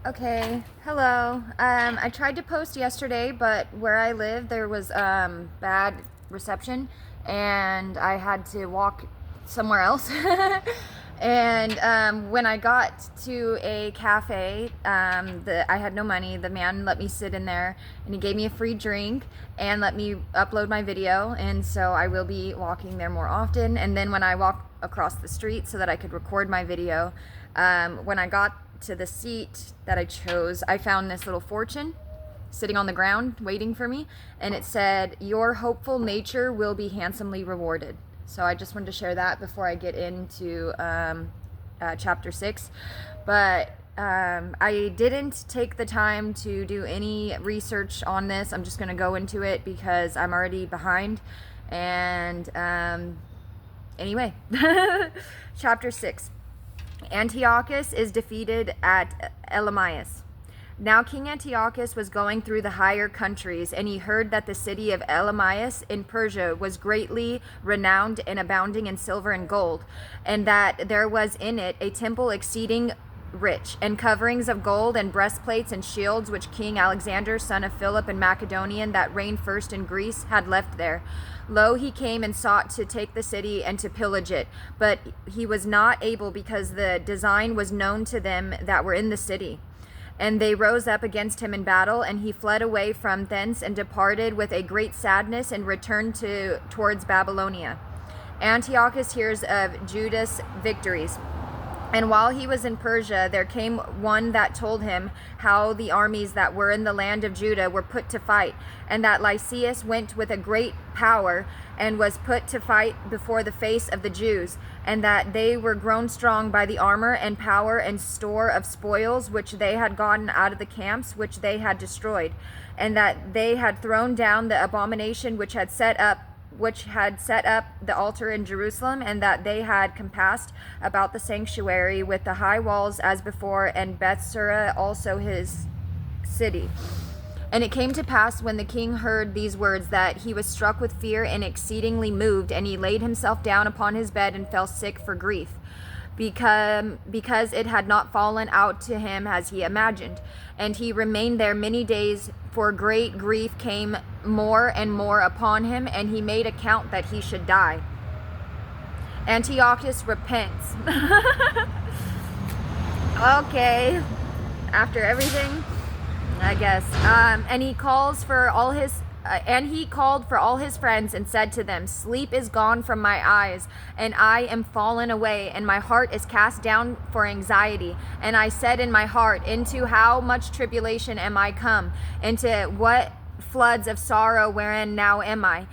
Okay, hello. I tried to post yesterday, but where I live there was bad reception, and I had to walk somewhere else. And when I got to a cafe, I had no money. The man let me sit in there, and he gave me a free drink and let me upload my video. And so I will be walking there more often. And then when I walk across the street so that I could record my video, when I got to the seat that I chose, I found this little fortune sitting on the ground waiting for me, and it said, "Your hopeful nature will be handsomely rewarded." So I just wanted to share that before I get into chapter 6. But I didn't take the time to do any research on this. I'm just going to go into it because I'm already behind. And anyway, chapter 6. Antiochus is defeated at Elamias. Now King Antiochus was going through the higher countries, and he heard that the city of Elamias in Persia was greatly renowned and abounding in silver and gold, and that there was in it a temple exceeding rich, and coverings of gold, and breastplates and shields, which King Alexander, son of Philip and Macedonian, that reigned first in Greece, had left there. Lo, he came and sought to take the city and to pillage it, but he was not able, because the design was known to them that were in the city. And they rose up against him in battle, and he fled away from thence and departed with a great sadness and returned towards Babylonia. Antiochus hears of Judah's victories. And while he was in Persia, there came one that told him how the armies that were in the land of Judah were put to fight, and that Lysias went with a great power and was put to fight before the face of the Jews, and that they were grown strong by the armor and power and store of spoils which they had gotten out of the camps which they had destroyed, and that they had thrown down the abomination which had set up the altar in Jerusalem, and that they had compassed about the sanctuary with the high walls as before, and Bethsura also his city. And it came to pass, when the king heard these words, that he was struck with fear and exceedingly moved, and he laid himself down upon his bed and fell sick for grief, because it had not fallen out to him as he imagined. And he remained there many days, for great grief came more and more upon him, and he made account that he should die. Antiochus repents. Okay, after everything, I guess. And he called for all his friends and said to them, "Sleep is gone from my eyes, and I am fallen away, and my heart is cast down for anxiety. And I said in my heart, into how much tribulation am I come? Into what floods of sorrow wherein now am I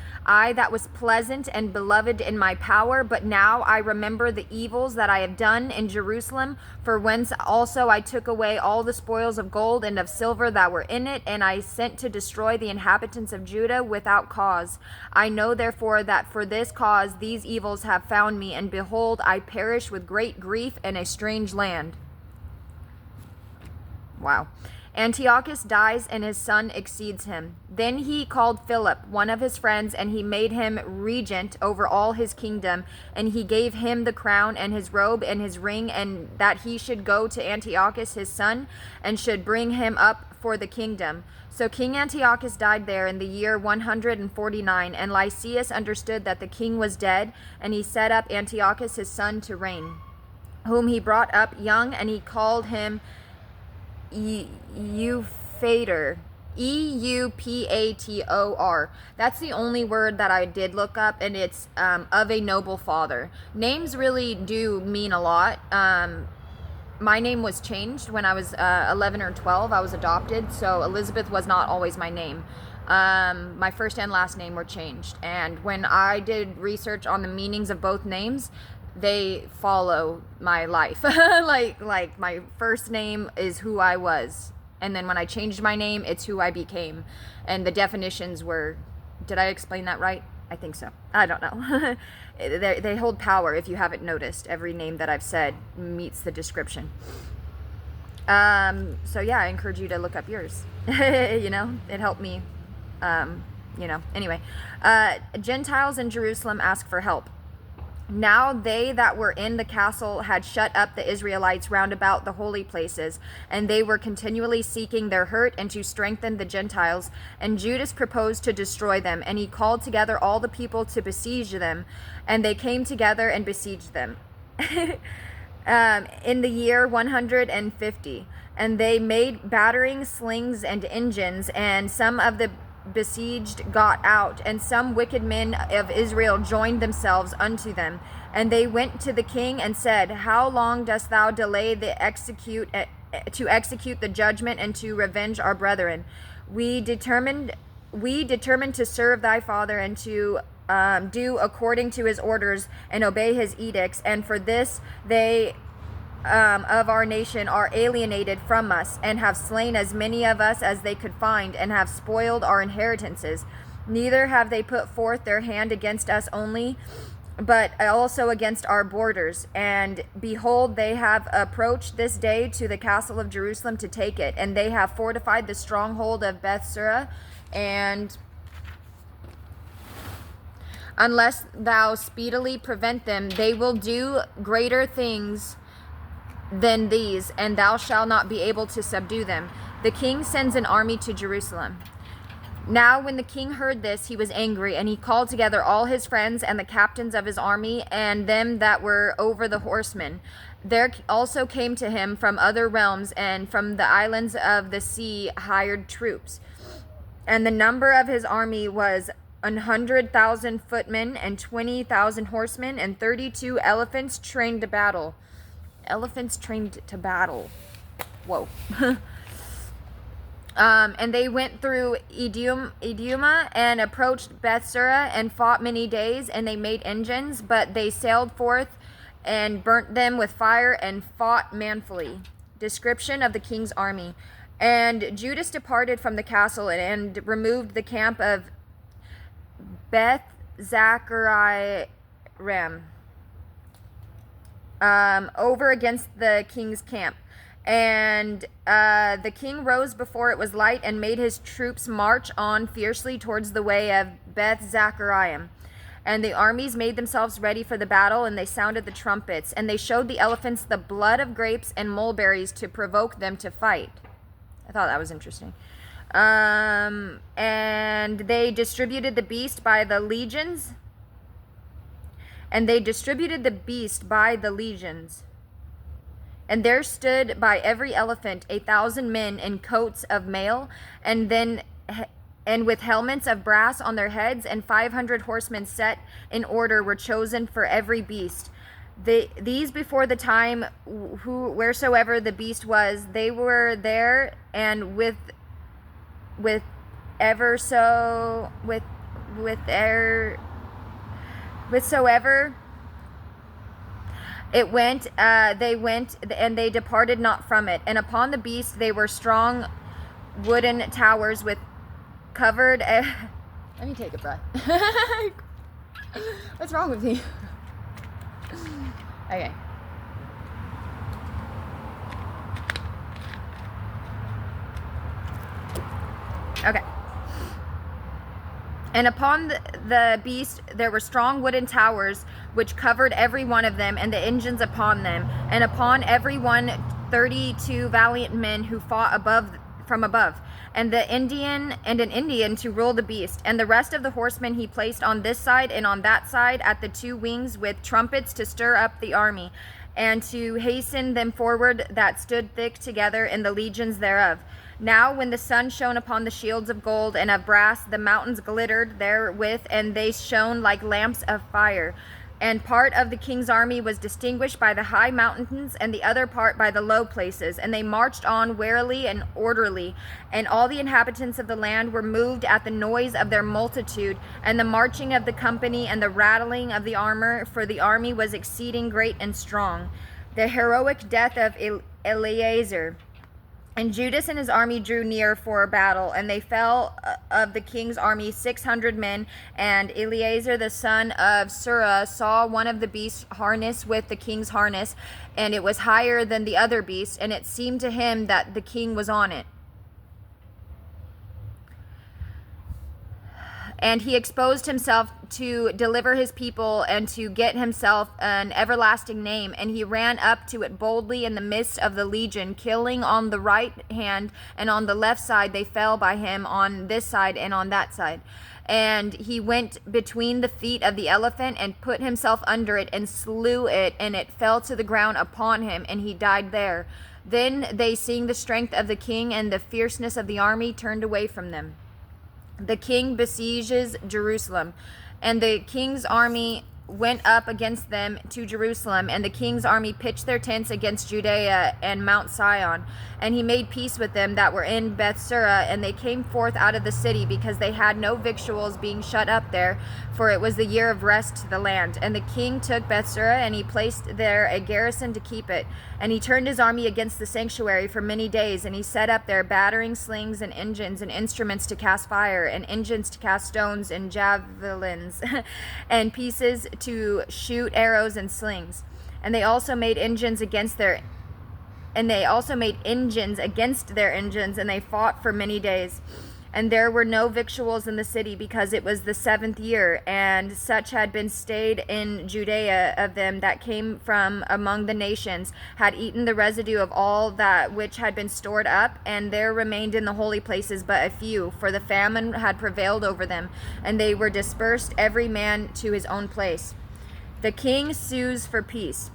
that was pleasant and beloved in my power, but now I remember the evils that I have done in Jerusalem, for whence also I took away all the spoils of gold and of silver that were in it, and I sent to destroy the inhabitants of Judah without cause. I know therefore that for this cause these evils have found me, and behold, I perish with great grief in a strange land." Wow. Antiochus dies, and his son succeeds him. Then he called Philip, one of his friends, and he made him regent over all his kingdom. And he gave him the crown and his robe and his ring, and that he should go to Antiochus his son, and should bring him up for the kingdom. So King Antiochus died there in the year 149, and Lysias understood that the king was dead, and he set up Antiochus his son to reign, whom he brought up young, and he called him Eupator. Eupator. That's the only word that I did look up, and it's of a noble father. Names really do mean a lot. My name was changed when I was 11 or 12. I was adopted, so Elizabeth was not always my name. My first and last name were changed, and when I did research on the meanings of both names, they follow my life. like my first name is who I was, and then when I changed my name, it's who I became. And the definitions were, did I explain that right? I think so. I don't know. They hold power. If you haven't noticed, every name that I've said meets the description. So yeah, I encourage you to look up yours. It helped me. Anyway, Gentiles in Jerusalem ask for help. Now they that were in the castle had shut up the Israelites round about the holy places, and they were continually seeking their hurt and to strengthen the Gentiles. And Judas proposed to destroy them, and he called together all the people to besiege them, and they came together and besieged them. In the year 150, and they made battering slings and engines, and some of the besieged got out, and some wicked men of Israel joined themselves unto them. And they went to the king and said, How long dost thou delay to execute the judgment and to revenge our brethren? We determined to serve thy father and to do according to his orders and obey his edicts. And for this they of our nation are alienated from us, and have slain as many of us as they could find, and have spoiled our inheritances. Neither have they put forth their hand against us only, but also against our borders. And behold, they have approached this day to the castle of Jerusalem to take it, and they have fortified the stronghold of Bethsura, and unless thou speedily prevent them, they will do greater things than these, and thou shalt not be able to subdue them. The king sends an army to Jerusalem. Now when the king heard this, he was angry, and he called together all his friends and the captains of his army, and them that were over the horsemen. There also came to him from other realms and from the islands of the sea hired troops. And the number of his army was 100,000 footmen, and 20,000 horsemen, and 32 elephants trained to battle. Elephants trained to battle. Whoa. And they went through Idumea and approached Bethsura and fought many days, and they made engines, but they sailed forth and burnt them with fire and fought manfully. Description of the king's army. And Judas departed from the castle and removed the camp of Beth Zachariah over against the king's camp. And the king rose before it was light, and made his troops march on fiercely towards the way of Beth Zachariah. And the armies made themselves ready for the battle, and they sounded the trumpets, and they showed the elephants the blood of grapes and mulberries to provoke them to fight. I thought that was interesting. And they distributed the beast by the legions. And there stood by every elephant 1,000 men in coats of mail, and with helmets of brass on their heads, and 500 horsemen set in order were chosen for every beast. These before the time wheresoever the beast was, they were there, and whatsoever it went, they went, and they departed not from it. And upon the beast they were strong wooden towers with covered. Let me take a breath. What's wrong with me? Okay. Okay. And upon the beast there were strong wooden towers, which covered every one of them, and the engines upon them. And upon every one 32 valiant men who fought from above. And an Indian to rule the beast. And the rest of the horsemen he placed on this side and on that side at the two wings, with trumpets to stir up the army, and to hasten them forward that stood thick together in the legions thereof. Now when the sun shone upon the shields of gold and of brass, the mountains glittered therewith, and they shone like lamps of fire. And part of the king's army was distinguished by the high mountains, and the other part by the low places. And they marched on warily and orderly. And all the inhabitants of the land were moved at the noise of their multitude, and the marching of the company, and the rattling of the armor, for the army was exceeding great and strong. The heroic death of Eleazar. And Judas and his army drew near for battle, and they fell of the king's army 600 men. And Eleazar the son of Surah saw one of the beasts harnessed with the king's harness, and it was higher than the other beasts, and it seemed to him that the king was on it. And he exposed himself to deliver his people and to get himself an everlasting name. And he ran up to it boldly in the midst of the legion, killing on the right hand and on the left side. They fell by him on this side and on that side. And he went between the feet of the elephant and put himself under it and slew it, and it fell to the ground upon him, and he died there. Then they, seeing the strength of the king and the fierceness of the army, turned away from them. The king besieges Jerusalem, and the king's army went up against them to Jerusalem, and the king's army pitched their tents against Judea and Mount Sion. And he made peace with them that were in Bethsura, and they came forth out of the city, because they had no victuals, being shut up there, for it was the year of rest to the land. And the king took Bethsura, and he placed there a garrison to keep it. And he turned his army against the sanctuary for many days, and he set up there battering slings and engines and instruments to cast fire, and engines to cast stones and javelins and pieces to shoot arrows and slings. And they also made engines against their engines, and they fought for many days. And there were no victuals in the city, because it was the 7th year, and such had been stayed in Judea of them that came from among the nations, had eaten the residue of all that which had been stored up, and there remained in the holy places but a few, for the famine had prevailed over them, and they were dispersed every man to his own place. The king sues for peace.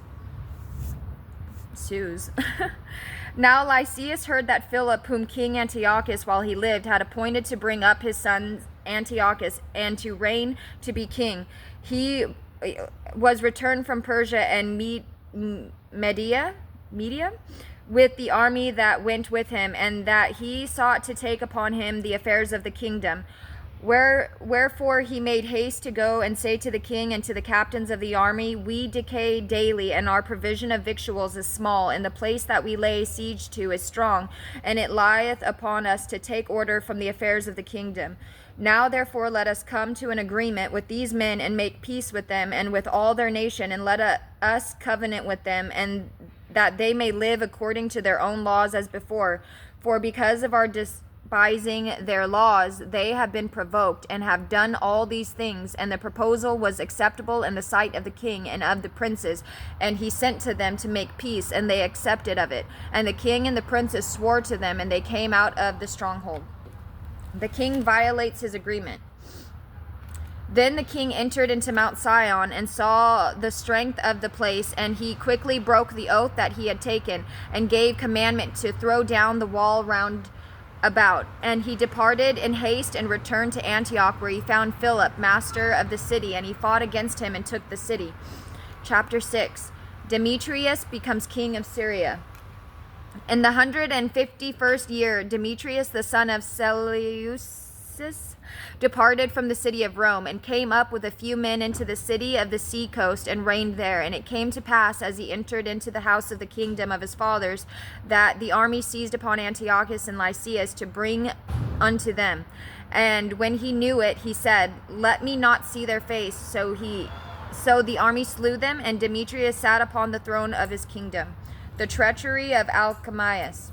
Now Lysias heard that Philip, whom King Antiochus, while he lived, had appointed to bring up his son Antiochus and to reign to be king, he was returned from Persia and Media with the army that went with him, and that he sought to take upon him the affairs of the kingdom. Wherefore he made haste to go and say to the king and to the captains of the army, We decay daily, and our provision of victuals is small, and the place that we lay siege to is strong, and it lieth upon us to take order from the affairs of the kingdom. Now therefore let us come to an agreement with these men, and make peace with them and with all their nation, and let us covenant with them, and that they may live according to their own laws as before. For because of our despising their laws, they have been provoked, and have done all these things. And the proposal was acceptable in the sight of the king and of the princes, and he sent to them to make peace, and they accepted of it. And the king and the princes swore to them, and they came out of the stronghold. The king violates his agreement. Then the king entered into Mount Sion, and saw the strength of the place, and he quickly broke the oath that he had taken, and gave commandment to throw down the wall round about. And he departed in haste and returned to Antioch, where he found Philip, master of the city, and he fought against him and took the city. Chapter 6. Demetrius becomes king of Syria. In the 151st year, Demetrius the son of Seleucus departed from the city of Rome, and came up with a few men into the city of the sea coast, and reigned there. And it came to pass, as he entered into the house of the kingdom of his fathers, that the army seized upon Antiochus and Lysias to bring unto them. And when he knew it, he said, Let me not see their face. So the army slew them, and Demetrius sat upon the throne of his kingdom. The treachery of Alchemius.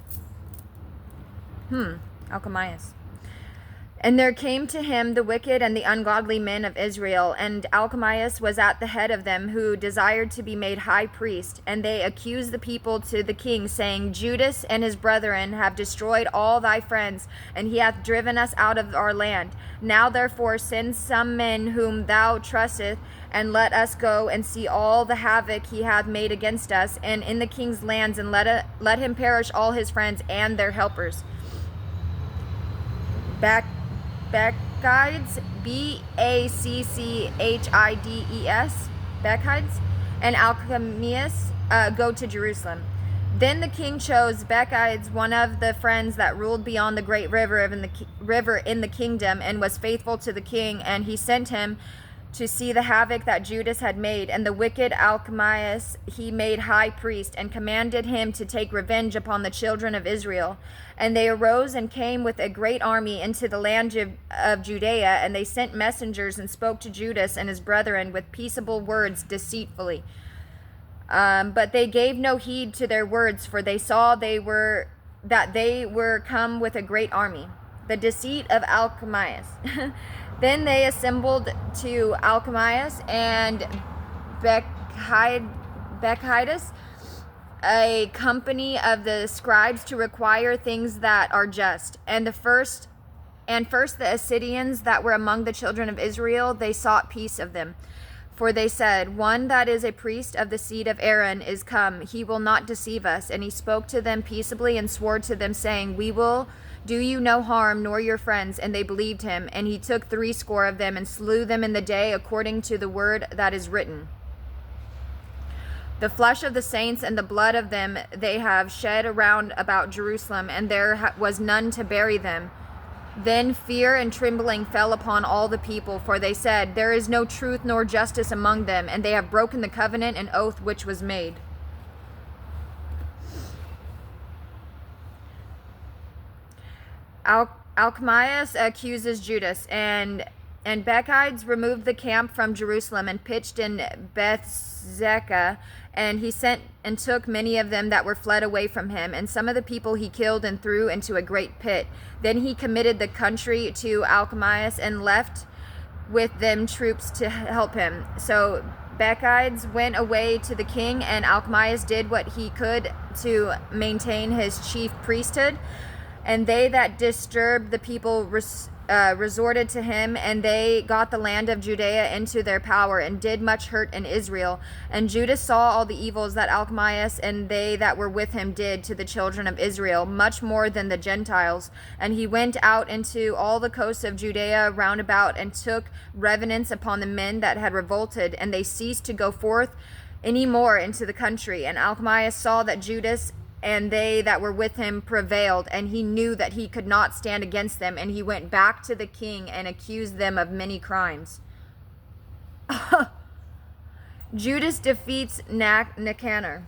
And there came to him the wicked and the ungodly men of Israel, and Alchemius was at the head of them, who desired to be made high priest. And they accused the people to the king, saying, Judas and his brethren have destroyed all thy friends, and he hath driven us out of our land. Now therefore send some men whom thou trustest, and let us go and see all the havoc he hath made against us, and in the king's lands, and let him perish all his friends and their helpers. Bacchides, Bacchides, Bacchides, and Alchemius go to Jerusalem. Then the king chose Bacchides, one of the friends that ruled beyond the great river in the kingdom, and was faithful to the king, and he sent him to see the havoc that Judas had made. And the wicked Alchemius he made high priest, and commanded him to take revenge upon the children of Israel. And they arose and came with a great army into the land of Judea, and they sent messengers and spoke to Judas and his brethren with peaceable words deceitfully. But they gave no heed to their words, for they saw that they were come with a great army. The deceit of Alchemius. Then they assembled to Alchemius and Bacchides, a company of the scribes, to require things that are just. And first the Assyrians that were among the children of Israel, they sought peace of them. For they said, one that is a priest of the seed of Aaron is come. He will not deceive us. And he spoke to them peaceably and swore to them, saying, we will do you no harm, nor your friends. And they believed him. And he took 70 of them and slew them in the day, according to the word that is written. The flesh of the saints and the blood of them they have shed around about Jerusalem, and there was none to bury them. Then fear and trembling fell upon all the people, for they said, there is no truth nor justice among them, and they have broken the covenant and oath which was made. Alchemius accuses Judas, and Bacchides removed the camp from Jerusalem and pitched in Bethzekah, and he sent and took many of them that were fled away from him, and some of the people he killed and threw into a great pit. Then he committed the country to Alchemius and left with them troops to help him. So Bacchides went away to the king, and Alchemius did what he could to maintain his chief priesthood. And they that disturbed the people resorted to him, and they got the land of Judea into their power, and did much hurt in Israel. And Judas saw all the evils that Alchemius and they that were with him did to the children of Israel, much more than the Gentiles. And he went out into all the coasts of Judea round about, and took revenants upon the men that had revolted, and they ceased to go forth any more into the country. And Alchemius saw that Judas and they that were with him prevailed, and he knew that he could not stand against them, and he went back to the king and accused them of many crimes. Judas defeats Nicanor.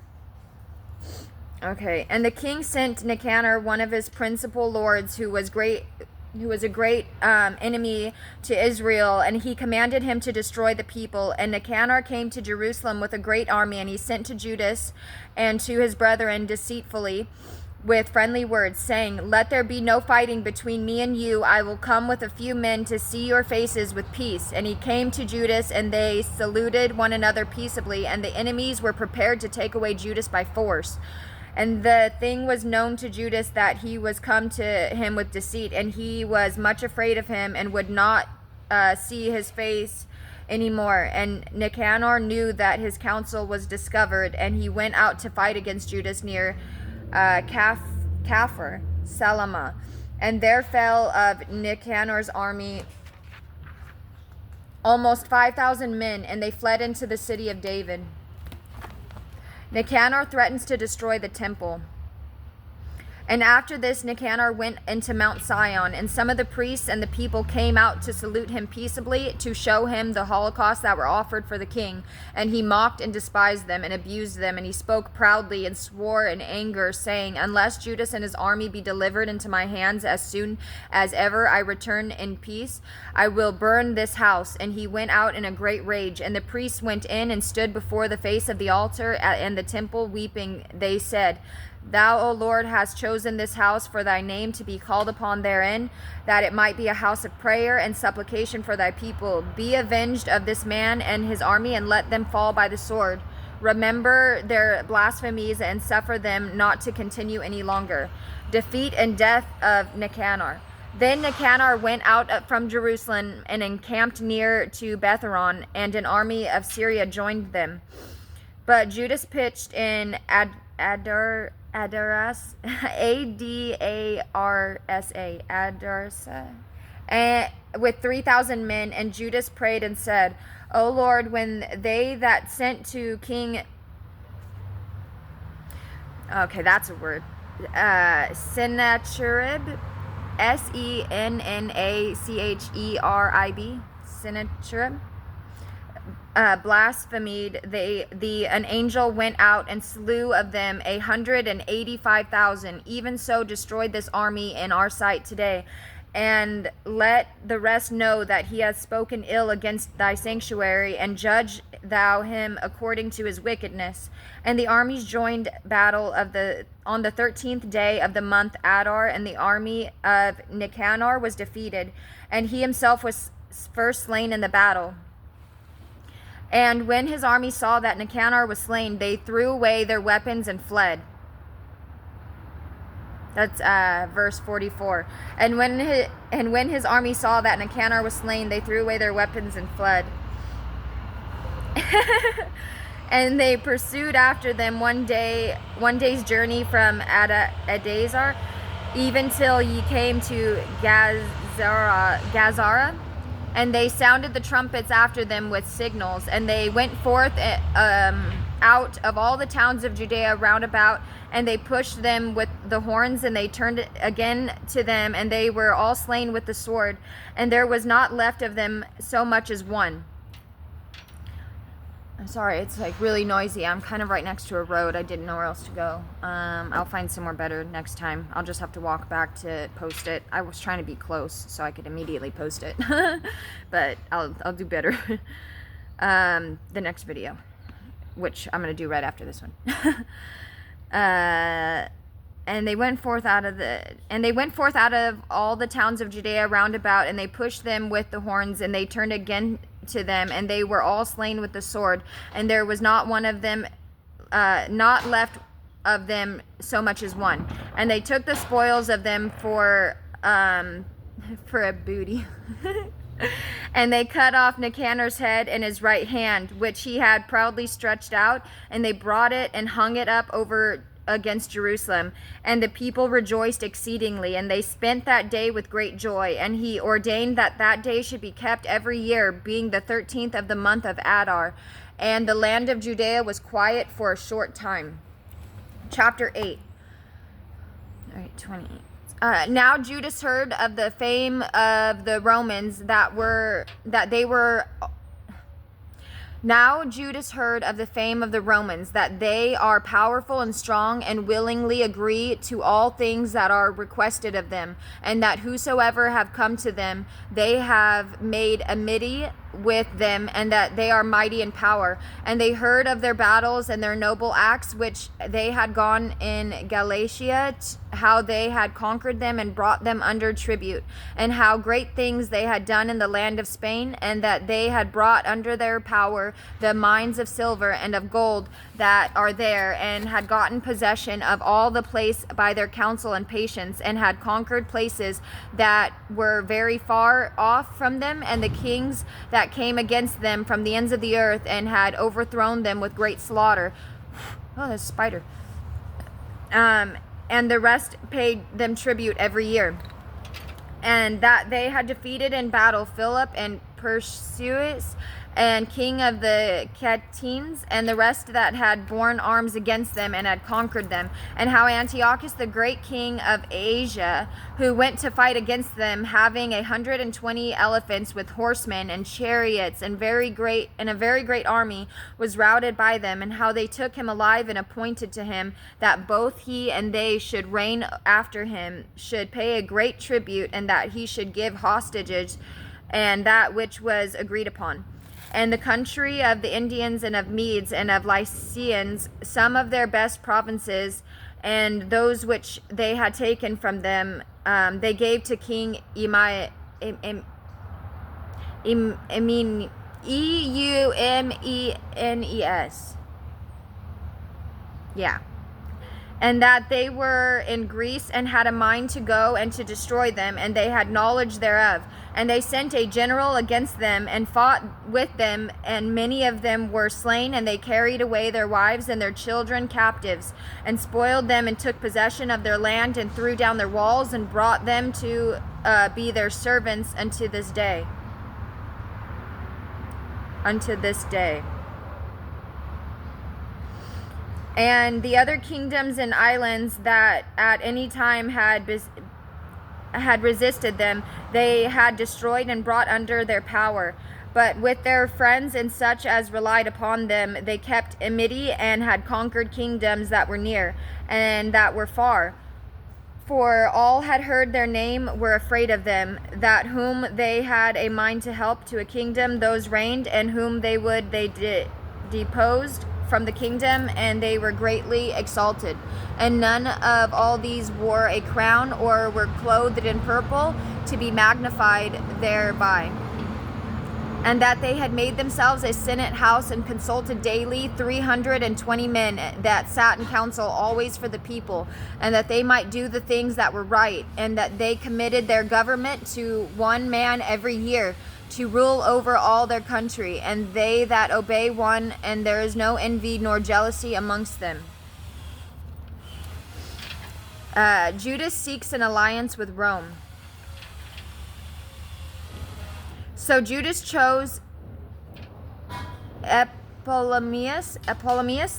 Okay, and the king sent Nicanor, one of his principal lords, who was a great enemy to Israel, and he commanded him to destroy the people. And Nicanor came to Jerusalem with a great army, and he sent to Judas and to his brethren deceitfully with friendly words, saying, let there be no fighting between me and you. I will come with a few men to see your faces with peace. And he came to Judas, and they saluted one another peaceably, and the enemies were prepared to take away Judas by force. And the thing was known to Judas that he was come to him with deceit, and he was much afraid of him, and would not see his face any more. And Nicanor knew that his counsel was discovered, and he went out to fight against Judas near Kaphar Salama. And there fell of Nicanor's army almost 5,000 men, and they fled into the city of David. Nicanor threatens to destroy the temple. And after this, Nicanor went into Mount Sion, and some of the priests and the people came out to salute him peaceably, to show him the holocausts that were offered for the king. And he mocked and despised them and abused them, and he spoke proudly and swore in anger, saying, unless Judas and his army be delivered into my hands as soon as ever I return in peace, I will burn this house. And he went out in a great rage. And the priests went in and stood before the face of the altar and the temple, weeping. They said, thou, O Lord, hast chosen this house for thy name to be called upon therein, that it might be a house of prayer and supplication for thy people. Be avenged of this man and his army, and let them fall by the sword. Remember their blasphemies, and suffer them not to continue any longer. Defeat and death of Nicanor. Then Nicanor went out from Jerusalem and encamped near to Betharon, and an army of Syria joined them. But Judas pitched in Adarsa, Adarsa, with 3,000 men. And Judas prayed and said, O Lord, when they that sent to King, okay, that's a word, Sennacherib, Sennacherib, Sennacherib, blasphemed, an angel went out and slew of them 185,000. Even so destroyed this army in our sight today. And let the rest know that he has spoken ill against thy sanctuary, and judge thou him according to his wickedness. And the armies joined battle on the 13th day of the month Adar, and the army of Nicanor was defeated, and he himself was first slain in the battle. And when his army saw that Nicanor was slain, they threw away their weapons and fled. That's verse 44. And when his army saw that Nicanor was slain, they threw away their weapons and fled. And they pursued after them one day's journey from Adazar, even till ye came to Gazara. And they sounded the trumpets after them with signals. And they went forth out of all the towns of Judea round about, and they pushed them with the horns, and they turned again to them, and they were all slain with the sword, and there was not left of them so much as one. I'm sorry, it's like really noisy. I'm kind of right next to a road. I didn't know where else to go. I'll find somewhere better next time. I'll just have to walk back to post it. I was trying to be close so I could immediately post it, but I'll do better the next video, which I'm going to do right after this one. And they went forth out of all the towns of Judea round about, and they pushed them with the horns, and they turned again to them, and they were all slain with the sword, and there was not one of them, not left of them so much as one. And they took the spoils of them for a booty. And they cut off Nicanor's head and his right hand, which he had proudly stretched out, and they brought it and hung it up over against Jerusalem. And the people rejoiced exceedingly, and they spent that day with great joy. And he ordained that that day should be kept every year, being the 13th of the month of Adar. And the land of Judea was quiet for a short time. Chapter 8. All right, 28. Now Judas heard of the fame of the Romans Now Judas heard of the fame of the Romans, that they are powerful and strong, and willingly agree to all things that are requested of them, and that whosoever have come to them, they have made amity with them, and that they are mighty in power. And they heard of their battles and their noble acts which they had gone in Galatia, how they had conquered them and brought them under tribute, and how great things they had done in the land of Spain, and that they had brought under their power the mines of silver and of gold that are there, and had gotten possession of all the place by their counsel and patience, and had conquered places that were very far off from them, and the kings that came against them from the ends of the earth, and had overthrown them with great slaughter. Oh, there's a spider. And the rest paid them tribute every year. And that they had defeated in battle Philip and Perseus, and king of the Catines, and the rest that had borne arms against them and had conquered them. And how Antiochus, the great king of Asia, who went to fight against them, having 120 elephants with horsemen and chariots and a very great army, was routed by them. And how they took him alive and appointed to him that both he and they should reign after him, should pay a great tribute, and that he should give hostages, and that which was agreed upon. And the country of the Indians and of Medes and of Lycians, some of their best provinces, and those which they had taken from them, they gave to King Eumenes. Yeah. And that they were in Greece, and had a mind to go and to destroy them, and they had knowledge thereof. And they sent a general against them, and fought with them, and many of them were slain, and they carried away their wives and their children captives, and spoiled them, and took possession of their land, and threw down their walls, and brought them to be their servants unto this day. Unto this day. And the other kingdoms and islands that at any time had resisted them, they had destroyed and brought under their power. But with their friends and such as relied upon them, they kept amity, and had conquered kingdoms that were near and that were far. For all had heard their name, were afraid of them, that whom they had a mind to help to a kingdom, those reigned, and whom they deposed from the kingdom, and they were greatly exalted. And none of all these wore a crown, or were clothed in purple, to be magnified thereby. and that they had made themselves a senate house and consulted daily 320 men that sat in council always for the people, and that they might do the things that were right, and that they committed their government to one man every year to rule over all their country, and they that obey one, and there is no envy nor jealousy amongst them. Judas seeks an alliance with Rome. So Judas chose Epolemius,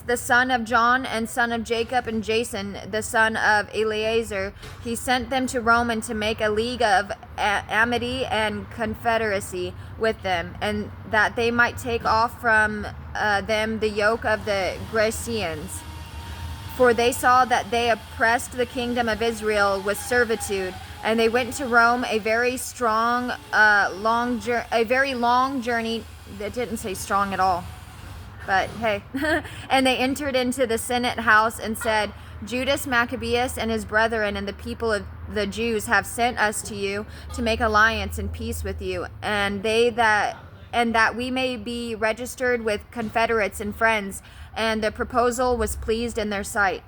the son of John and son of Jacob, and Jason, the son of Eleazar. He sent them to Rome and to make a league of amity and confederacy with them, and that they might take off from them the yoke of the Grecians. For they saw that they oppressed the kingdom of Israel with servitude, and they went to Rome a very long journey. That didn't say strong at all, but hey. And they entered into the Senate house and said, Judas Maccabeus and his brethren and the people of the Jews have sent us to you to make alliance and peace with you, and that we may be registered with confederates and friends. And the proposal was pleased in their sight.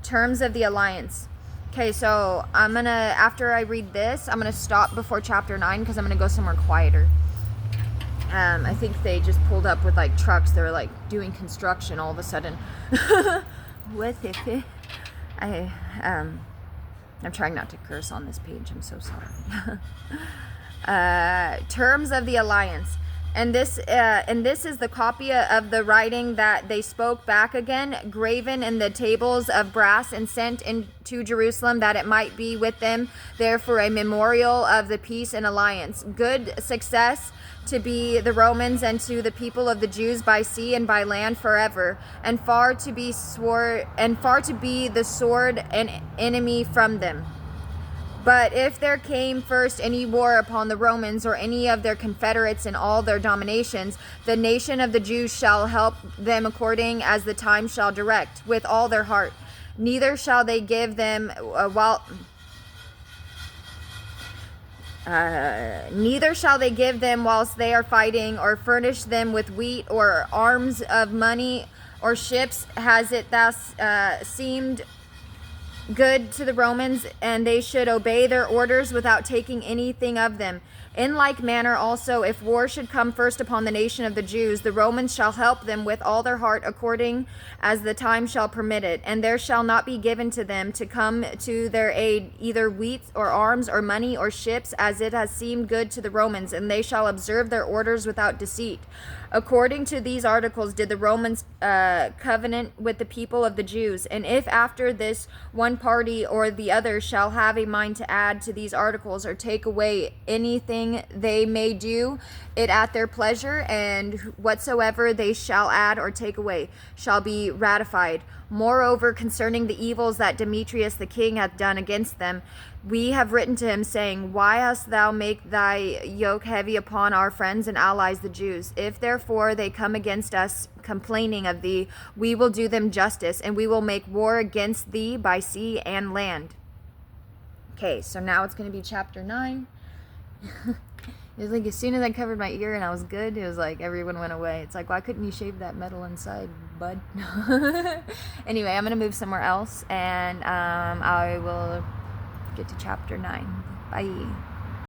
Terms of the alliance. Okay, so after I read this, I'm gonna stop before chapter 9 because I'm gonna go somewhere quieter. I think they just pulled up with like trucks. They were like doing construction all of a sudden. What if it? I'm trying not to curse on this page. I'm so sorry. Terms of the alliance. And this is the copy of the writing that they spoke back again, graven in the tables of brass and sent into Jerusalem, that it might be with them there for a memorial of the peace and alliance. Good success to be the Romans and to the people of the Jews by sea and by land forever, and far to be the sword and enemy from them. But if there came first any war upon the Romans or any of their confederates in all their dominations, the nation of the Jews shall help them according as the time shall direct, with all their heart. Neither shall they give them whilst they are fighting, or furnish them with wheat or arms of money or ships, has it thus seemed good to the Romans, and they should obey their orders without taking anything of them. In like manner also, if war should come first upon the nation of the Jews, the Romans shall help them with all their heart according as the time shall permit it, and there shall not be given to them to come to their aid either wheat or arms or money or ships, as it has seemed good to the Romans, and they shall observe their orders without deceit. According to these articles did the Romans covenant with the people of the Jews. And if after this one party or the other shall have a mind to add to these articles or take away anything, they may do it at their pleasure, and whatsoever they shall add or take away shall be ratified. Moreover, concerning the evils that Demetrius the king hath done against them, we have written to him, saying, Why hast thou made thy yoke heavy upon our friends and allies the Jews? If therefore they come against us complaining of thee, we will do them justice, and we will make war against thee by sea and land. Okay, so now it's going to be chapter 9. It was like as soon as I covered my ear and I was good, it was like everyone went away. It's like, why couldn't you shave that metal inside, bud? Anyway, I'm going to move somewhere else, and I will get to chapter 9. Bye.